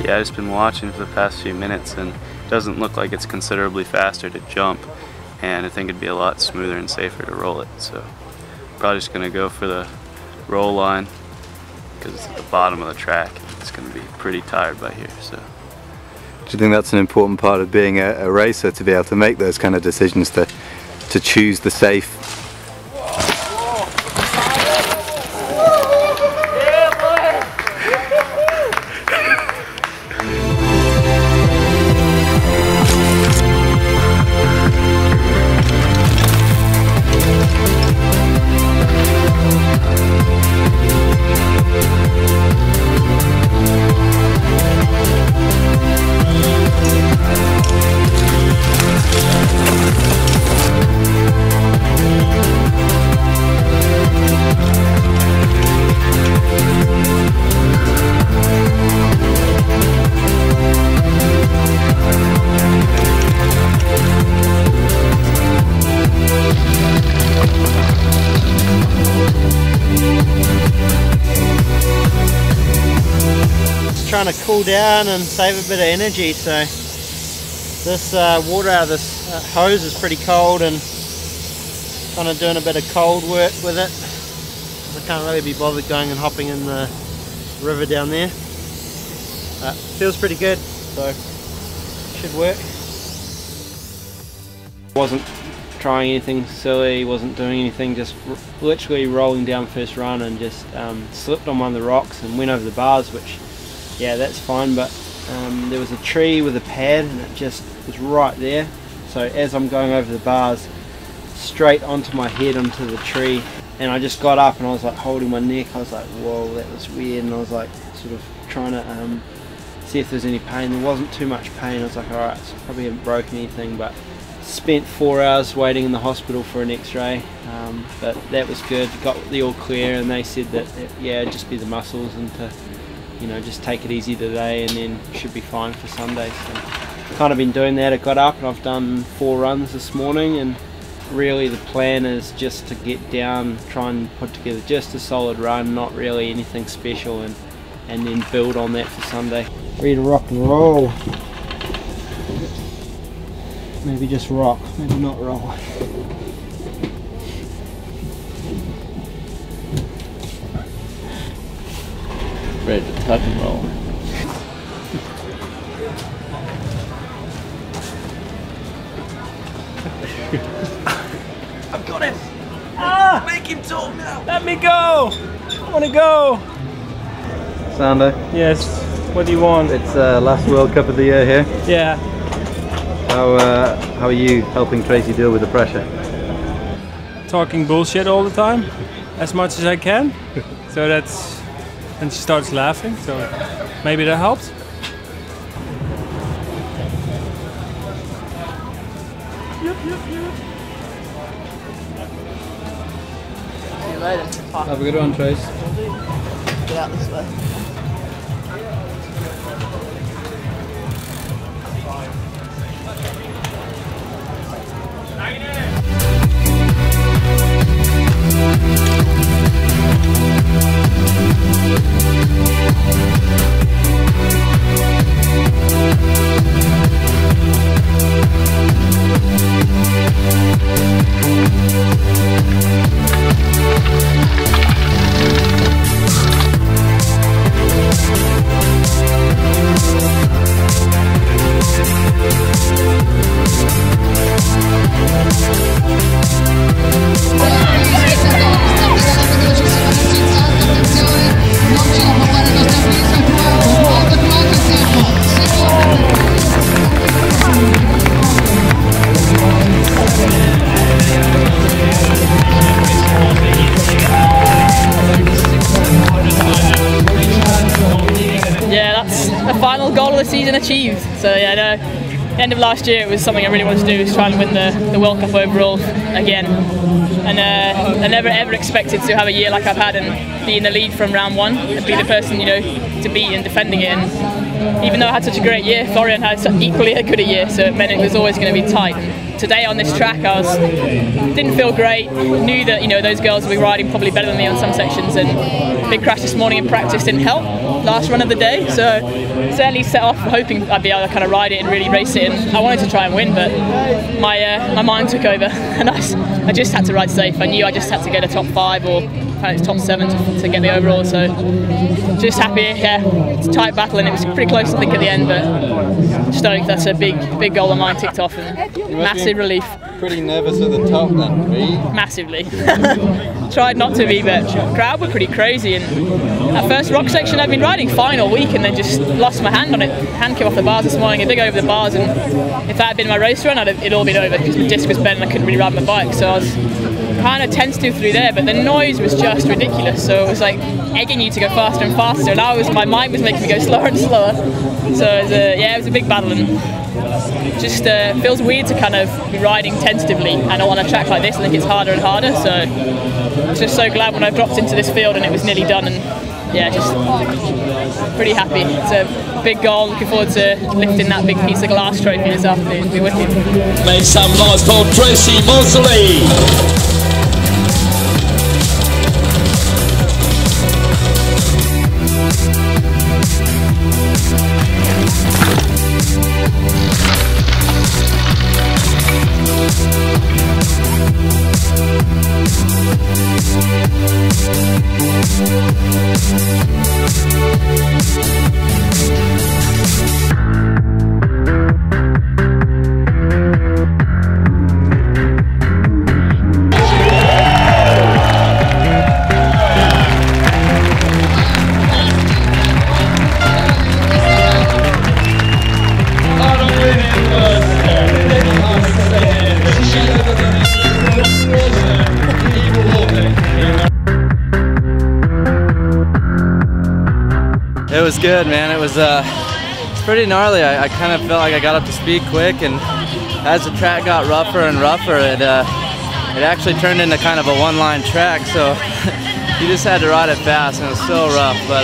I've just been watching for the past few minutes, and it doesn't look like it's considerably faster to jump, and I think it'd be a lot smoother and safer to roll it. So probably just going to go for the roll line because it's at the bottom of the track. It's going to be pretty tired by here. So. Do you think that's an important part of being a racer, to be able to make those kind of decisions, to choose the safe? Trying to cool down and save a bit of energy, so this water out of this hose is pretty cold, and kind of doing a bit of cold work with it. I can't really be bothered going and hopping in the river down there. Feels pretty good, so should work. Wasn't trying anything silly, wasn't doing anything, just literally rolling down first run, and just slipped on one of the rocks and went over the bars, which, yeah, that's fine, but there was a tree with a pad and it just was right there. So as I'm going over the bars, straight onto my head onto the tree, and I just got up and I was like holding my neck. I was like, whoa, that was weird, and I was like sort of trying to see if there's any pain. There wasn't too much pain. I was like, alright, so I probably haven't broken anything, but spent 4 hours waiting in the hospital for an x-ray, but that was good. Got the all clear, and they said that yeah, it'd just be the muscles, and to, you know, just take it easy today and then should be fine for Sunday. So kind of been doing that. I got up and I've done 4 runs this morning, and really the plan is just to get down, try and put together just a solid run, not really anything special, and then build on that for Sunday. Ready to rock and roll. Maybe just rock, maybe not roll. Ready to tuck and roll. I've got him! Ah! Make him talk now! Let me go! I want to go! Sander? Yes, what do you want? It's last World Cup of the year here. Yeah. How are you helping Tracy deal with the pressure? Talking bullshit all the time, as much as I can. So that's... and she starts laughing, so maybe that helps. See you later. Have a good one, Trace. Get out this way. Stop goal of the season achieved. So yeah, no, end of last year it was something I really wanted to do, was try and win the World Cup overall again. And I never ever expected to have a year like I've had and be in the lead from round one and be the person, you know, to beat and defending it. And even though I had such a great year, Florian had equally a good a year, so it meant it was always going to be tight. And today on this track didn't feel great, knew that, you know, those girls will be riding probably better than me on some sections, and big crash this morning in practice didn't help last run of the day, so certainly set off hoping I'd be able to kind of ride it and really race it, and I wanted to try and win, but my mind took over and I just had to ride safe. I knew I just had to get a top 5 or top 7 to get the overall, so just happy. Yeah, it's a tight battle and it was pretty close I think at the end, but stoked that's a big goal of mine ticked off, and massive relief. Pretty nervous at the top then, were you? Massively. Tried not to be, but the crowd were pretty crazy, and that first rock section I've been riding fine all week and then just lost my hand on it. Hand came off the bars this morning, a big over the bars, and if that had been my race run it'd all been over because my disc was bent and I couldn't really ride my bike, so I was kind of tentative through there, but the noise was just ridiculous, so it was like egging you to go faster and faster, and my mind was making me go slower and slower, so it was a big battle, and just feels weird to kind of be riding tentatively and on a track like this. I think it's harder and harder, so I'm just so glad when I dropped into this field and it was nearly done, and yeah, just pretty happy. It's a big goal, looking forward to lifting that big piece of glass trophy this afternoon. It'll be wicked. Make some noise for Tracy Mosley. It was good, man. It was pretty gnarly. I kind of felt like I got up to speed quick, and as the track got rougher and rougher, it actually turned into kind of a one-line track, so you just had to ride it fast, and it was so rough. But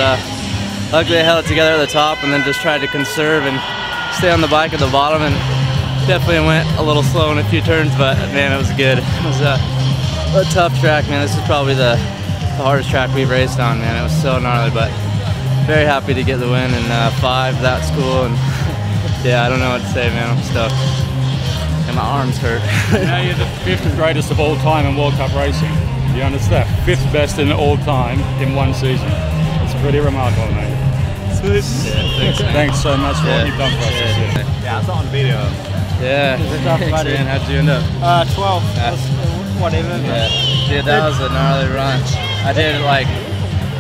luckily I held it together at the top and then just tried to conserve and stay on the bike at the bottom, and definitely went a little slow in a few turns, but man, it was good. It was a tough track, man. This is probably the hardest track we've raced on, man. It was so gnarly, but very happy to get the win in 5. That's cool, and yeah, I don't know what to say, man. I'm stoked, and my arms hurt. Now you're the 5th greatest of all time in World Cup racing. You understand? 5th best in all time in one season. It's pretty remarkable, mate. Sweet. Yeah, thanks so much for what you've done for us this year. Yeah, it's on video. Yeah, thanks, man. How'd you end up? 12. Whatever. Yeah. Dude, that was a gnarly run. I did like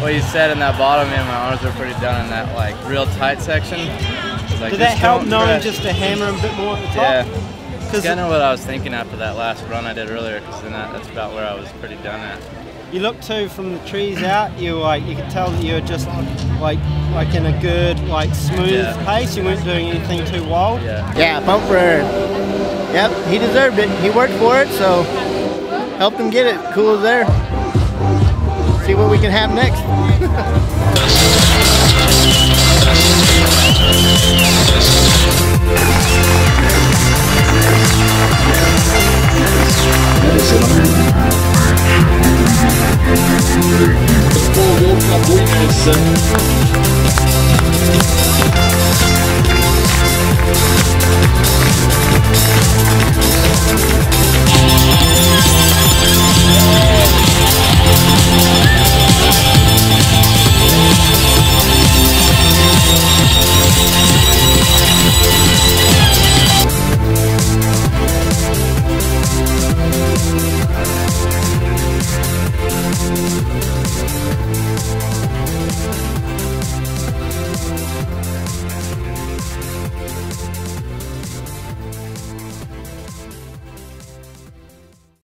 what you said in that bottom, man. My arms were pretty done in that like real tight section. Like, did that help knowing just to hammer a bit more at the top? Yeah. That's kind of what I was thinking after that last run I did earlier, because then that's about where I was pretty done at. You look too from the trees out. You could tell that you were just like in a good smooth pace. You weren't doing anything too wild. Yeah, pump for Aaron. Yep, he deserved it. He worked for it, so helped him get it. Cool as there. See what we can have next. The 4 World Cup winners.